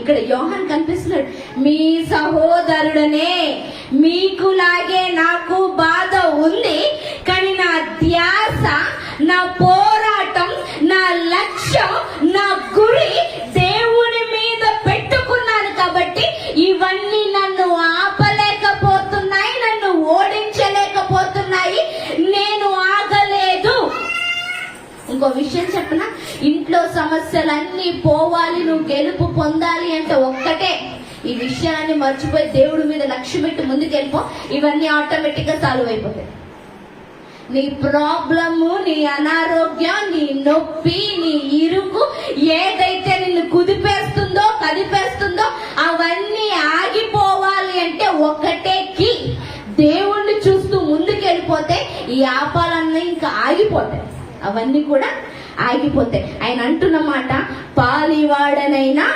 ఇక్కడ యోహాన్ కనిపిస్తున్నాడు. మీ సహోదరుడనే, మీకులాగే నాకు బాధ ఉంది, కానీ నా ధ్యాస, నా పోరాటం, నా లక్ష్యం, నా గురి దేవుని మీద పెట్టుకున్నాను. కాబట్టి ఇవన్నీ నన్ను ఆపలేకపోతున్నాయి, నన్ను ఓడించలేకపోతున్నాయి, నేను ఆగలేదు. ఇంకో విషయం చెప్పనా, ఇంట్లో సమస్యలన్నీ పోవాలి, నువ్వు గెలుపు పొందాలి అంటే ఒక్కటే, ఈ విషయాన్ని మర్చిపోయి దేవుడి మీద లక్ష్యం పెట్టి ముందుకెళ్ళిపో, ఇవన్నీ ఆటోమేటిక్ గా సాల్వ్ అయిపోతాయి. నీ ప్రాబ్లము, నీ అనారోగ్యం, నీ నొప్పి, నీ ఇరుకు ఏదైతే నిన్ను కుదిపేస్తుందో, కదిపేస్తుందో అవన్నీ ఆగిపోవాలి అంటే ఒకటే కీ, దేవుణ్ణి చూస్తూ ముందుకెళ్ళిపోతే ఈ ఆపాలన్నీ ఇంకా ఆగిపోతాయి, అవన్నీ కూడా ఆగిపోతాయి. ఆయన అంటున్న మాట, పాలివాడనైనా